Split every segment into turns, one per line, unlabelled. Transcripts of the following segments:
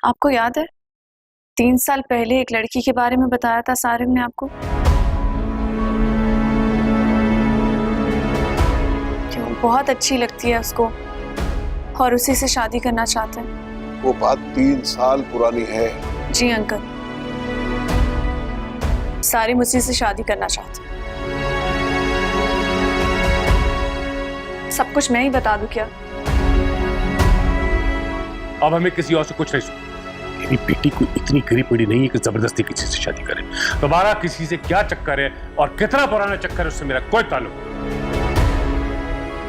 आपको याद है 3 साल पहले एक लड़की के बारे में बताया था सारिम ने आपको, कि वो बहुत अच्छी लगती है उसको और उसी से शादी करना चाहते हैं।
वो बात 3 साल पुरानी है।
जी अंकल, सारिम उसी से शादी करना चाहते हैं। सब कुछ मैं ही बता दूं क्या?
अब हमें किसी और से कुछ नहीं सुनना। मेरी बेटी को इतनी गरीब पड़ी नहीं है कि जबरदस्ती किसी से शादी करे। दोबारा किसी से क्या चक्कर है और कितना पुराना चक्कर है उससे मेरा कोई ताल्लुक नहीं।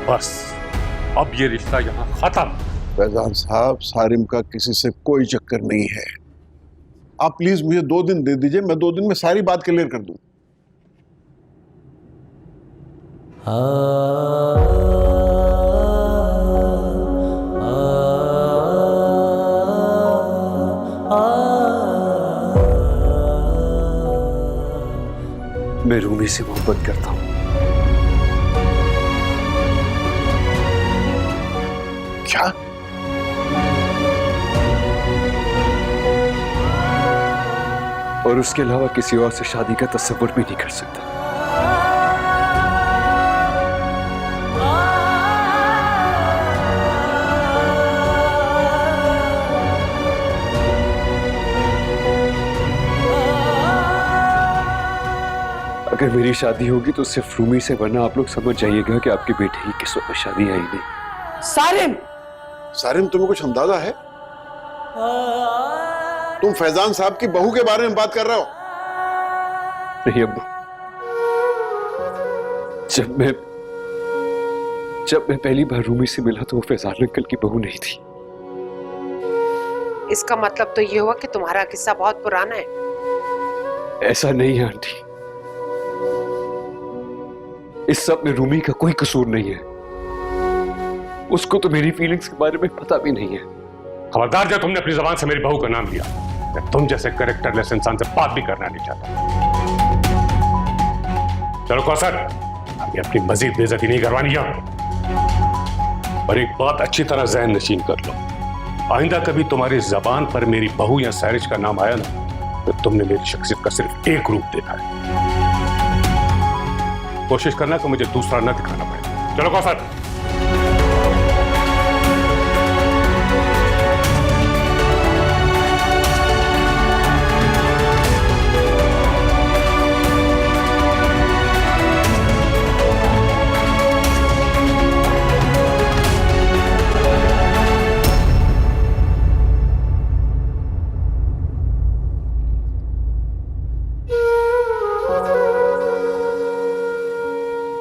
बस अब ये रिश्ता यहाँ खत्म।
फैजान साहब, सारिम का किसी से कोई चक्कर नहीं है। आप प्लीज मुझे 2 दिन दे दीजिए, मैं 2 दिन में सारी बात क्लियर कर दूं।
मैं रूमी से मोहब्बत करता हूं।
क्या?
और उसके अलावा किसी और से शादी का तस्वुर भी नहीं कर सकता। अगर मेरी शादी होगी तो सिर्फ रूमी से, वरना आप लोग समझ जाइएगा कि आपकी बेटे की किस्मत में शादी है ही नहीं।
सारिम, सारिम तुम्हें कुछ अंदाजा है? तुम फैजान साहब की बहू के बारे में बात कर रहे हो?
नहीं अब्बू, जब मैं पहली बार रूमी से मिला तो वो फैजान अंकल की बहू नहीं थी।
इसका मतलब तो ये हुआ कि तुम्हारा किस्सा बहुत पुराना है।
ऐसा नहीं है आंटी, इस सब में रूमी का कोई कसूर नहीं है। उसको तो मेरी फीलिंग्स के बारे में पता भी नहीं है।
खबरदार जब तुमने अपनी जबान से मेरी बहू का नाम लिया, मैं तुम जैसे कैरेक्टरलेस इंसान से बात भी करना नहीं चाहता। चलो कौसर, अभी अपनी मजीद बेइज्जती नहीं करवानी है। और एक बात अच्छी तरह ज़हन नशीन कर लो, आइंदा कभी तुम्हारी जबान पर मेरी बहू या सैरिज का नाम आया ना, तो तुमने मेरी शख्सियत का सिर्फ एक रूप देखा है। कोशिश करना कि मुझे दूसरा न दिखाना पड़े। चलो Kausar.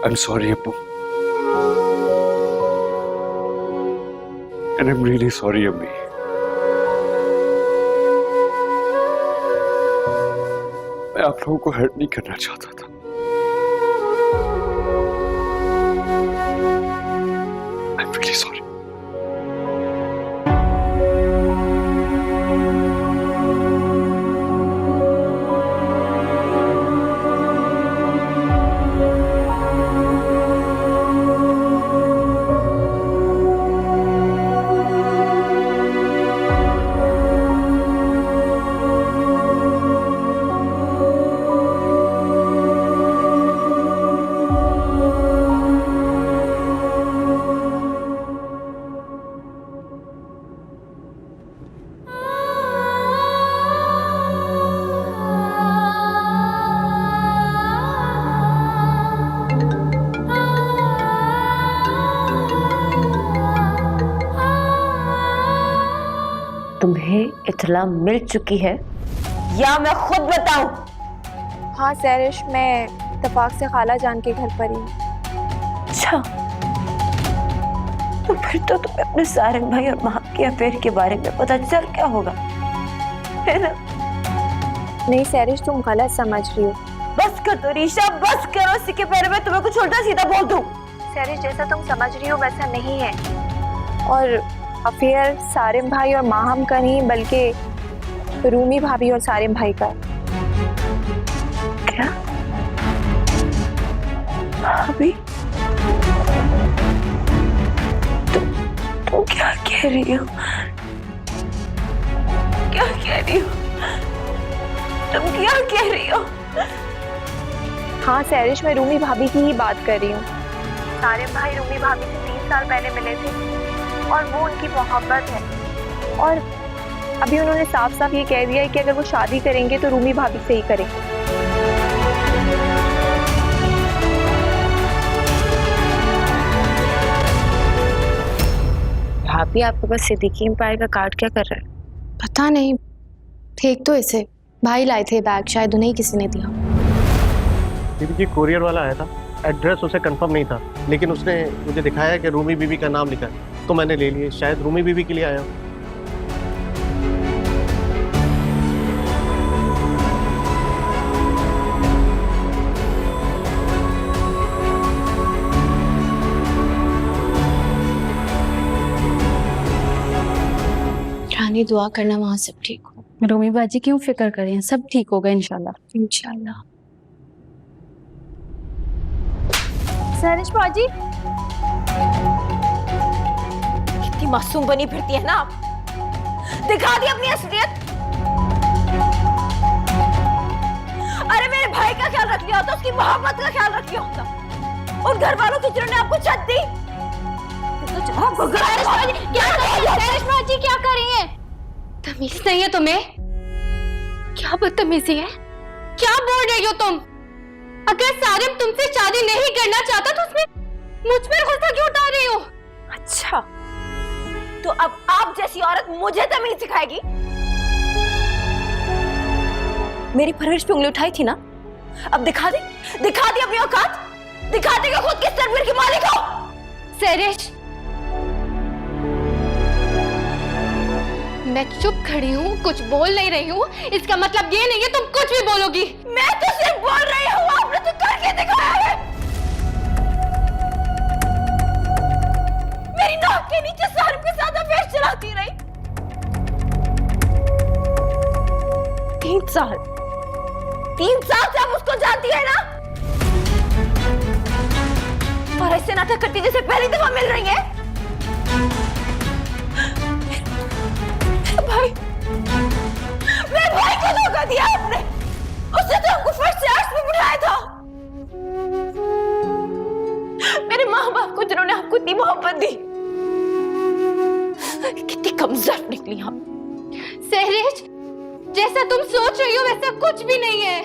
I'm sorry, Appu. And I'm really sorry, Ammi. मैं आप लोगों को हर्ट नहीं करना चाहता था। I'm really sorry.
तुम्हें इत्तला मिल चुकी है या मैं खुद बताऊं?
हाँ सैरिश, मैं इत्तेफाक से खाला जान के घर पर ही।
अच्छा, तो फिर तो तुम्हें अपने सारिम भाई और माँ के अफेयर के बारे में पता चल क्या होगा, है ना?
नहीं सैरिश, तुम गलत समझ रही हो।
बस कर दो रीशा, बस करो। इसी के बारे में तुम्हें कुछ उल्टा सीधा बोल दूं।
सैरिश, जैसा तुम समझ रही हो वैसा नहीं है। और अफेयर सारिम भाई और माहम का नहीं, बल्कि रूमी भाभी और सारिम भाई का।
क्या भाभी? तुम क्या कह रही हो? कह रही हो? तुम क्या कह रही हो?
हाँ सैरिश, मैं रूमी भाभी की ही बात कर रही हूँ। सारिम भाई रूमी भाभी से 3 साल पहले मिले थे और वो उनकी मोहब्बत है। और अभी उन्होंने साफ साफ ये कह दिया है कि अगर वो शादी करेंगे तो रूमी भाभी से ही करेंगे।
भाभी, आपके पास सिद्दीकी एम्पायर का कार्ड क्या कर रहा है?
पता नहीं, फेंक तो इसे। भाई लाए थे बैग, शायद उन्हें किसी ने दिया।
दीदी जी, कोरियर वाला आया था, एड्रेस उसे कंफर्म नहीं था, लेकिन उसने मुझे दिखाया कि रूमी बीबी का नाम लिखा है, तो मैंने ले लिए। शायद रूमी बीबी के लिए आया हूँ।
रानी, दुआ करना वहाँ सब ठीक हो।
रूमी बाजी क्यों फिक्र करें, सब ठीक होगा इंशाल्लाह।
इंशाल्लाह।
सैरिश बाजी,
कितनी मासूम बनी फिरती है ना आप। दिखा दी अपनी असलियत। अरे मेरे भाई का ख्याल रख लिया होता, उसकी मोहब्बत का ख्याल रख लिया होता। उन घर वालों की जिन्होंने आपको छत दी।
क्या कर रही है? तमीज नहीं है तुम्हें? क्या बदतमीजी है? क्या बोल रही हो तुम? अगर सारिम तुमसे शादी नहीं करना चाहता तो उसमें मुझ पर गुस्सा क्यों उठा रही हो?
अच्छा, तो अब आप जैसी औरत मुझे तमीज सिखाएगी? मेरी परवरिश पे उंगली उठाई थी ना, अब दिखा दी अपनी औकात। दिखा दी कि खुद किस तदबीर की मालिक हो।
सैरिश, मैं चुप खड़ी हूँ, कुछ बोल नहीं रही हूँ, इसका मतलब ये नहीं है तुम कुछ भी बोलोगी।
मैं तो सिर्फ बोल रही हूँ, आपने तो करके दिखाया है। मेरी नाक के नीचे सारिम के साथ अफेयर चलाती रही। 3 साल से आप उसको जानती है ना, और ऐसे नाटक करती जैसे पहली दफा मिल रही है। मेरे भाई को धोखा दिया आपने। उसने तो हमको फर्स्ट से आर्ट्स में बुलाया था। मेरे माँ बाप को जिन्होंने आपको इतनी मोहब्बत दी, कितनी कमजोर निकली आप।
सैरिश, जैसा तुम सोच रही हो वैसा कुछ भी नहीं है।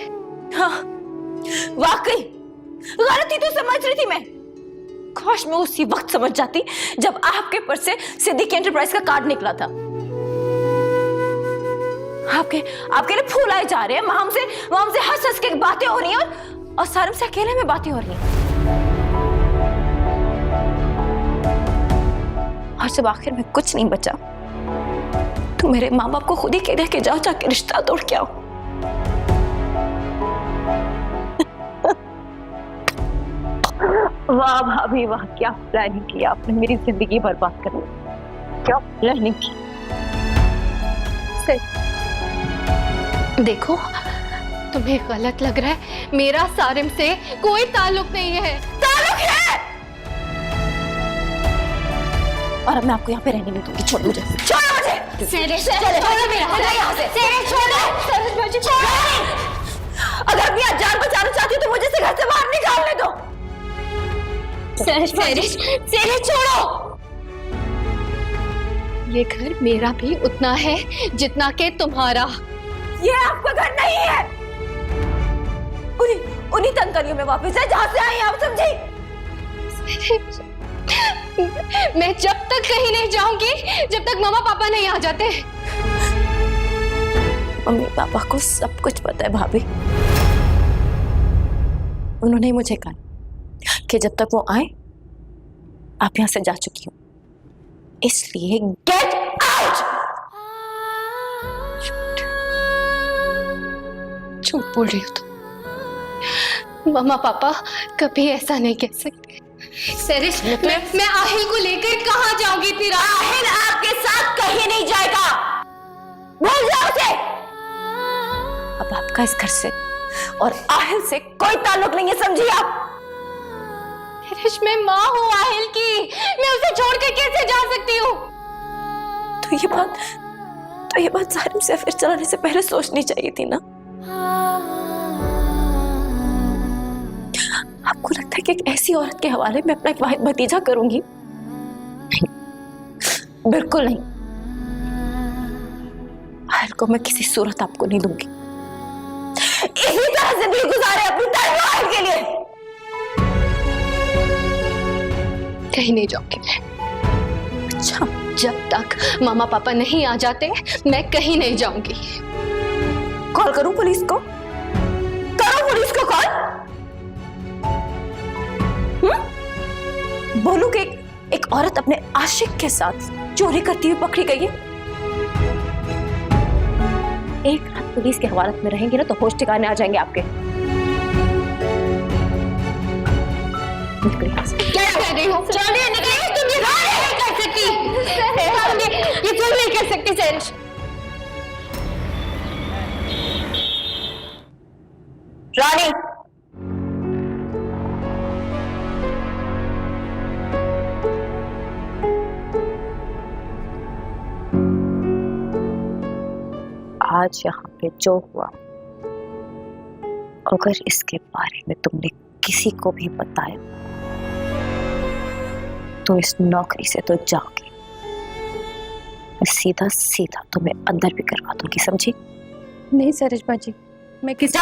हाँ, वाकई गलती तो समझ रही थी मैं। काश मैं उसी वक्त समझ जाती जब आपके पर्स से सिद्दीकी एंटरप्राइज का कार्ड निकला था। आपके लिए फूल आए जा रहे हैं, वहां से हंस के बातें हो रही हैं और सारिम से अकेले में बातें हो रही हैं। और जब आखिर में कुछ नहीं बचा तो मेरे माँ बाप को खुद ही कह दिया कि जाओ जाके रिश्ता तोड़ के आओ। वाह भाभी वाह, क्या प्लानिंग किया आपने मेरी जिंदगी बर्बाद कर दी। क्या प्लानिंग की।
देखो, तुम्हें गलत लग रहा है, मेरा सारिम से कोई ताल्लुक नहीं है।
ताल्लुक है, और अब मैं आपको यहाँ पे रहने नहीं दूंगी। छोड़ मुझे। अगर अपनी जान बचाना चाहती हो तो मुझे से घर से बाहर निकालने दो।
छोड़ो। ये घर मेरा भी उतना है जितना के तुम्हारा।
ये आपका घर नहीं है। उन्हीं तंगलियों में वापस जाए जहां से आई आप, समझी?
मैं जब तक कहीं नहीं जाऊंगी जब तक मम्मा पापा नहीं आ जाते।
मम्मी पापा को सब कुछ पता है भाभी। उन्होंने मुझे कहा कि जब तक वो आए आप यहां से जा चुकी हो, इसलिए गेट आउट।
झूठ बोल रही हो तुम। मम्मा पापा कभी ऐसा नहीं कह सकते। सैरिश, मैं आहिल को लेकर कहाँ जाऊंगी? फिर
आहिल आपके साथ कहीं नहीं जाएगा, भूल जाओ उसे। अब आपका इस घर से और आहिल से कोई ताल्लुक नहीं है, समझी आप?
सैरिश, मैं माँ हूँ आहिल की, मैं उसे छोड़ के कैसे जा सकती हूँ?
तो तो ये बात सारिम से अफेयर चलाने से पहले सोचनी चाहिए थी ना। आपको लगता है कि एक ऐसी औरत के हवाले में अपना एक वाहिद भतीजा करूंगी? नहीं, बिल्कुल नहीं। आयल को मैं किसी सूरत आपको नहीं दूंगी। इसी तरह जिंदगी गुजारे अपनी तलवार के लिए।
कहीं नहीं जाऊंगी मैं।
अच्छा,
जब तक मामा पापा नहीं आ जाते मैं कहीं नहीं जाऊंगी।
कॉल करूं पुलिस को? करो पुलिस को कॉल। बोलूं कि एक औरत अपने आशिक के साथ चोरी करती हुई पकड़ी गई है। एक रात पुलिस के हवाले में रहेंगे ना तो होश ठिकाने आ जाएंगे आपके।
क्या कर रही हो? चलिए निकलिए, तुम ये नहीं कर सकती। ये तुम नहीं कर सकती सैरिश।
रानी, आज यहाँ पे जो हुआ, अगर इसके बारे में तुमने किसी को भी बताया तो इस नौकरी से तो जाओगी। मैं सीधा सीधा तुम्हें अंदर भी करवा दूंगी, समझी?
नहीं सरिश बाजी, मैं किसी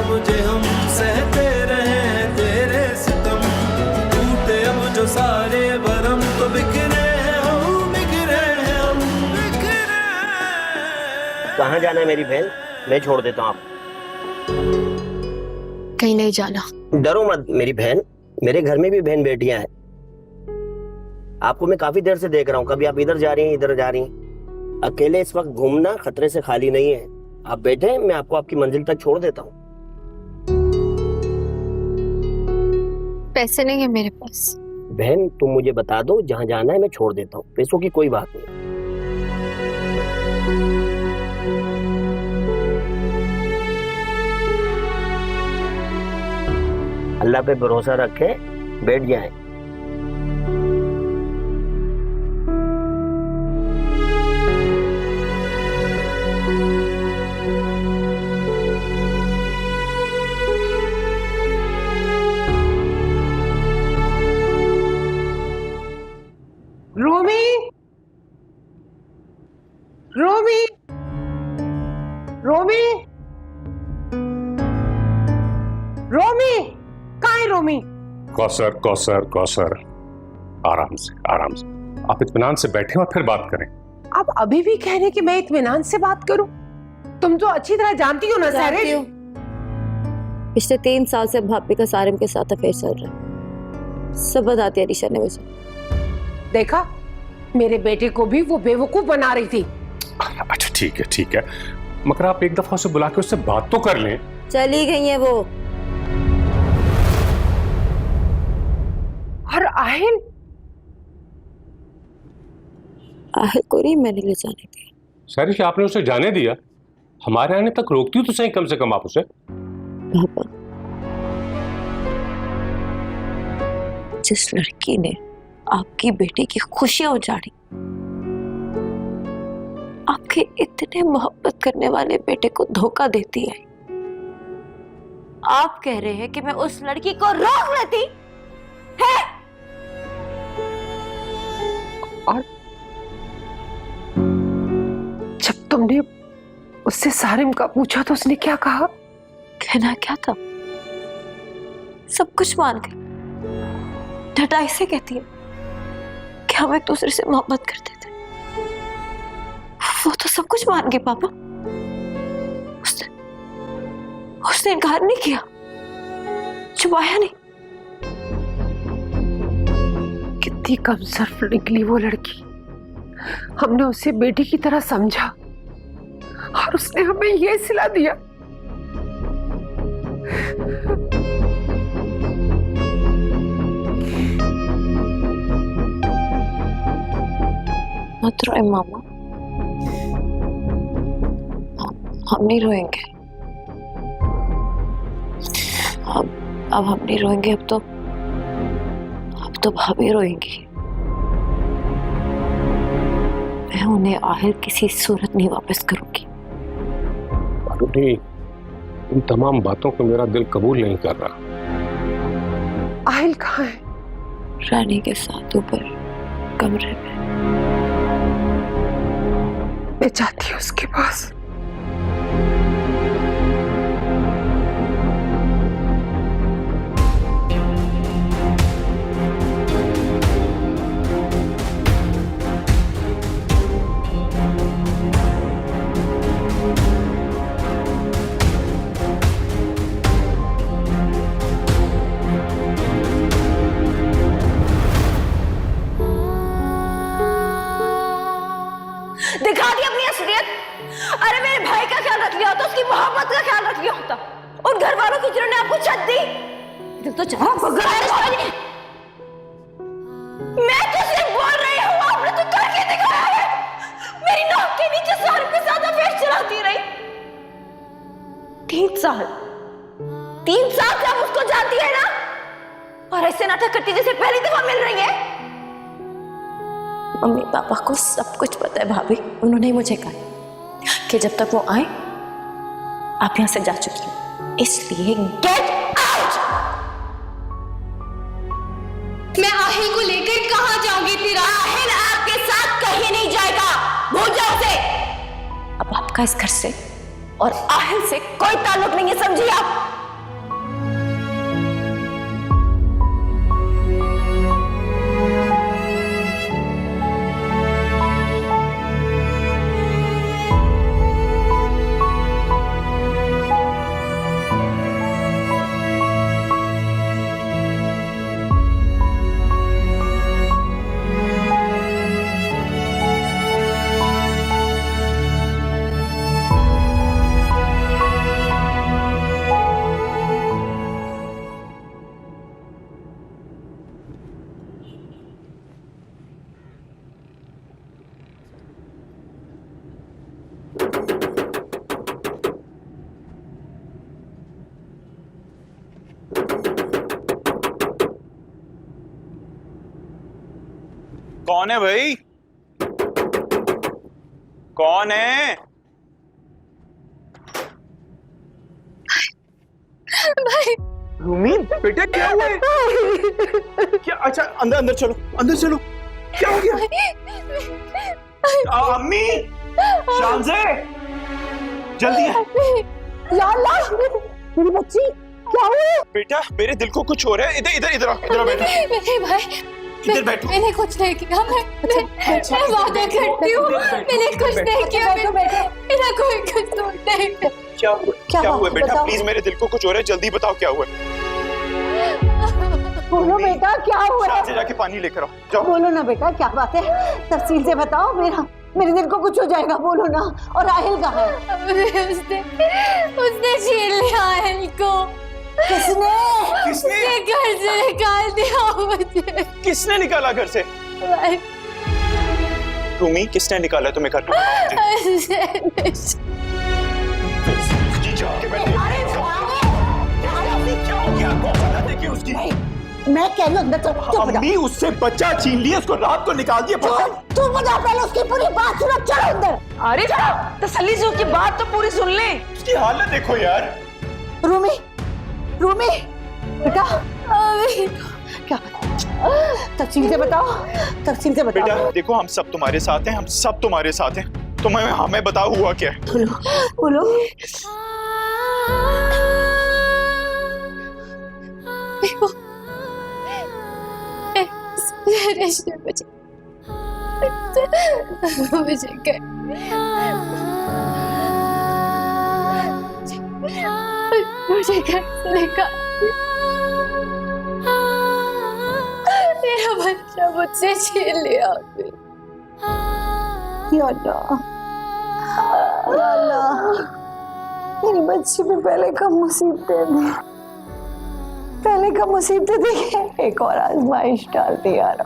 मुझे हम सहते रहे तेरे सितम, टूटे अब जो सारे भरम तो बिखरे हैं हम, बिखरे हैं हम, बिखरे।
कहाँ जाना है मेरी बहन? मैं छोड़ देता हूँ आप।
कहीं नहीं जाना।
डरो मत मेरी बहन, मेरे घर में भी बहन बेटियां हैं। आपको मैं काफी देर से देख रहा हूँ, कभी आप इधर जा रही हैं इधर जा रही हैं। अकेले इस वक्त घूमना खतरे से खाली नहीं है। आप बैठे, मैं आपको आपकी मंजिल तक छोड़ देता हूँ।
पैसे नहीं है मेरे पास।
बहन तुम मुझे बता दो जहाँ जाना है, मैं छोड़ देता हूँ। पैसों की कोई बात नहीं। अल्लाह पे भरोसा रखे, बैठ जाए।
रोमी, रोमी, रोमी, रोमी, कहाँ है रोमी?
कौसर कौसर कौसर, आराम से आराम से, आप इत्मीनान से बैठे और फिर बात करें।
आप अभी भी कह रहे कि मैं इत्मीनान से बात करूं? तुम तो अच्छी तरह जानती हो ना सैरिश।
पिछले 3 साल से भाभी का सारिम के साथ अफेयर चल रहा है। सब बताती है अरीशा ने मुझे।
देखा, मेरे बेटे को भी वो बेवकूफ बना रही थी।
अच्छा ठीक है, मगर आप एक दफा उसे बुला के उससे बात तो कर लें।
चली गई है वो।
और आहिल
को नहीं मैंने ले जाने दिया।
सरिश, आपने उसे जाने दिया? हमारे आने तक रोकती तो सही कम से कम आप उसे।
पापा, जिस लड़की ने आपकी बेटी की खुशियां उजाड़ी, आपके इतने मोहब्बत करने वाले बेटे को धोखा देती है। आप कह रहे हैं कि मैं उस लड़की को रोक लेती है?
और जब तुमने उससे सारिम का पूछा तो उसने क्या कहा?
कहना क्या था, सब कुछ मान गई। ढटाई से कहती है कि हम एक दूसरे से मोहब्बत करते थे। वो तो सब कुछ मान गई पापा। उसने इनकार नहीं किया, छुपाया नहीं।
कितनी कमजोर निकली वो लड़की। हमने उसे बेटी की तरह समझा और उसने हमें ये सिला दिया।
मत रोए मामा, हम नहीं रोएंगे। अब हम नहीं रोएंगे। अब तो भाभी रोएंगी। मैं उन्हें आहिल किसी सूरत नहीं वापस करूंगी।
अरुणी, इन तमाम बातों को मेरा दिल कबूल नहीं कर रहा।
आहिल कहाँ है?
रानी के साथ ऊपर कमरे में।
मैं जाती हूँ उसके पास।
दिखा दी अपनी असलियत। अरे मेरे भाई का ख्याल रख लिया होता, उसकी मोहब्बत का ख्याल रख लिया होता। उन घर वालों की जिन्होंने आपको छत दी, दिल तो चाहा मैं तो सिर्फ बोल रही हूँ, आपने तो करके दिखाया है। मेरी नाक के नीचे सारे पे ज्यादा अफेयर चलाती रही। 3 साल से आप उसको जानती है ना, और ऐसे नाटक करती जैसे पहली दफा मिल रही है। मम्मी पापा को सब कुछ पता है भाभी। उन्होंने मुझे कहा कि जब तक वो आए आप यहां से जा चुकी हो, इसलिए गेट आउट।
मैं आहिल को लेकर कहां जाऊंगी फिर?
आहिल आपके साथ कहीं नहीं जाएगा, भूल जाओ उसे। अब आपका इस घर से और आहिल से कोई ताल्लुक नहीं है, समझिए आप?
कौन है भाई? कौन है
भाई?
रूमी बेटा क्या हुआ है? क्या? अच्छा अंदर चलो, अंदर चलो। क्या हो गया? अम्मी, शानज़े, जल्दी है।
मेरी बच्ची क्या हुआ?
बेटा मेरे दिल को कुछ हो रहा है। इधर आओ बेटा।
भाई
इधर बैठो।
मैंने कुछ नहीं किया। मैं वादा करती हूँ, मैंने कुछ नहीं किया। मेरा कोई कसूर नहीं।
क्या हुआ बेटा? प्लीज मेरे दिल को कुछ हो रहा है, जल्दी बताओ क्या हुआ।
बोलो बेटा क्या हुआ?
शान से जाके पानी लेकर आओ, जाओ।
बोलो ना बेटा क्या बात है, तफसील से बताओ। मेरे दिल को कुछ हो जाएगा, बोलो ना। और आहिल कहाँ है?
उसने छीन लिया आहिल को।
किसने?
घर से निकाल दिया मुझे।
किसने निकाला घर से? रूमी किसने निकाला तुम्हें घर?
मैं कह रही हूँ अंदर चल।
अम्मी उससे बच्चा छीन लिया, उसको रात को निकाल दिया।
तू बता पहले उसकी पूरी बात सुनो। चलो अंदर।
अरे तसल्ली से उसकी बात तो पूरी सुन ले।
उसकी हालत देखो यार।
रूमी, रूमी बेटा क्या तफसील से बताओ, तफसील से बताओ।
बेटा देखो, हम सब तुम्हारे साथ हैं, हम सब तुम्हारे साथ हैं। तुम्हें हमें बताओ हुआ क्या है।
बोलो।
मुझे कैसे देखा मेरा बच्चा मुझसे छीन लिया।
या अल्लाह, मेरी बच्ची पे पहले कम मुसीबतें दी, पहले कम मुसीबतें दी, एक और आजमाइश डालती यार।